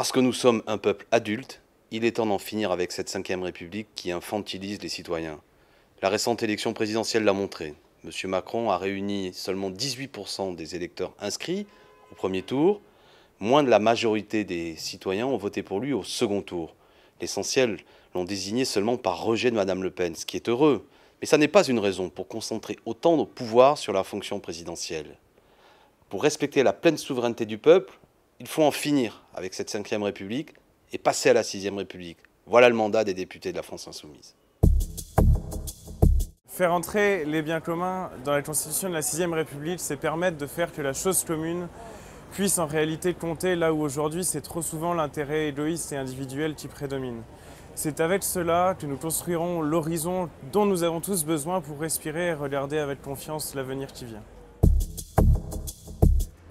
Parce que nous sommes un peuple adulte, il est temps d'en finir avec cette 5e République qui infantilise les citoyens. La récente élection présidentielle l'a montré. M. Macron a réuni seulement 18% des électeurs inscrits au premier tour. Moins de la majorité des citoyens ont voté pour lui au second tour. L'essentiel l'ont désigné seulement par rejet de Mme Le Pen, ce qui est heureux. Mais ça n'est pas une raison pour concentrer autant de pouvoir sur la fonction présidentielle. Pour respecter la pleine souveraineté du peuple, il faut en finir avec cette 5e République et passer à la 6e République. Voilà le mandat des députés de la France Insoumise. Faire entrer les biens communs dans la Constitution de la 6e République, c'est permettre de faire que la chose commune puisse en réalité compter là où aujourd'hui c'est trop souvent l'intérêt égoïste et individuel qui prédomine. C'est avec cela que nous construirons l'horizon dont nous avons tous besoin pour respirer et regarder avec confiance l'avenir qui vient.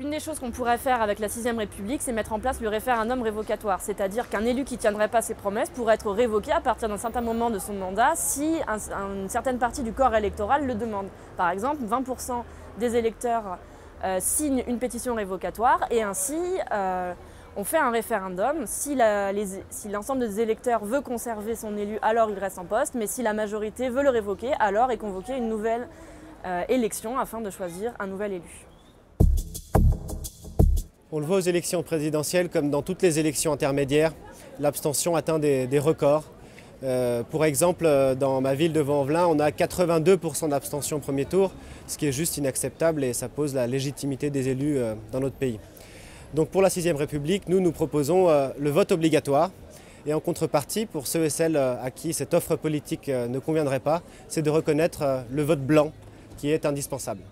Une des choses qu'on pourrait faire avec la 6e République, c'est mettre en place le référendum révocatoire, c'est-à-dire qu'un élu qui ne tiendrait pas ses promesses pourrait être révoqué à partir d'un certain moment de son mandat si une certaine partie du corps électoral le demande. Par exemple, 20% des électeurs signent une pétition révocatoire et ainsi on fait un référendum. Si l'ensemble des électeurs veut conserver son élu, alors il reste en poste, mais si la majorité veut le révoquer, alors est convoquée une nouvelle élection afin de choisir un nouvel élu. On le voit aux élections présidentielles comme dans toutes les élections intermédiaires, l'abstention atteint des records. Pour exemple, dans ma ville de Vaux-en-Velin, on a 82% d'abstention au premier tour, ce qui est juste inacceptable et ça pose la légitimité des élus dans notre pays. Donc pour la 6e République, nous proposons le vote obligatoire. Et en contrepartie, pour ceux et celles à qui cette offre politique ne conviendrait pas, c'est de reconnaître le vote blanc qui est indispensable.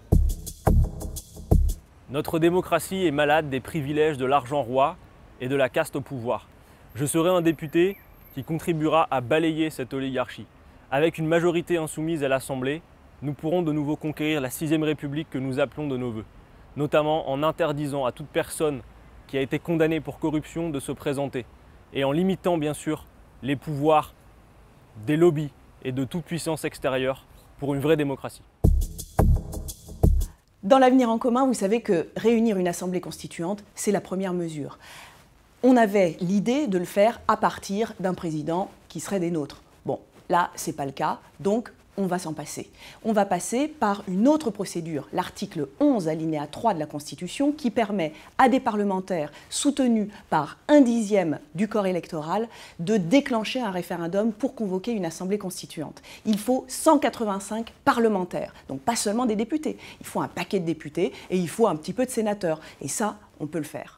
Notre démocratie est malade des privilèges de l'argent roi et de la caste au pouvoir. Je serai un député qui contribuera à balayer cette oligarchie. Avec une majorité insoumise à l'Assemblée, nous pourrons de nouveau conquérir la 6e République que nous appelons de nos vœux, notamment en interdisant à toute personne qui a été condamnée pour corruption de se présenter et en limitant bien sûr les pouvoirs des lobbies et de toute puissance extérieure pour une vraie démocratie. Dans l'Avenir en commun, vous savez que réunir une assemblée constituante, c'est la première mesure. On avait l'idée de le faire à partir d'un président qui serait des nôtres. Bon, là, ce n'est pas le cas, donc on va s'en passer. On va passer par une autre procédure, l'article 11, alinéa 3 de la Constitution, qui permet à des parlementaires soutenus par 1/10 du corps électoral de déclencher un référendum pour convoquer une assemblée constituante. Il faut 185 parlementaires, donc pas seulement des députés. Il faut un paquet de députés et il faut un petit peu de sénateurs. Et ça, on peut le faire.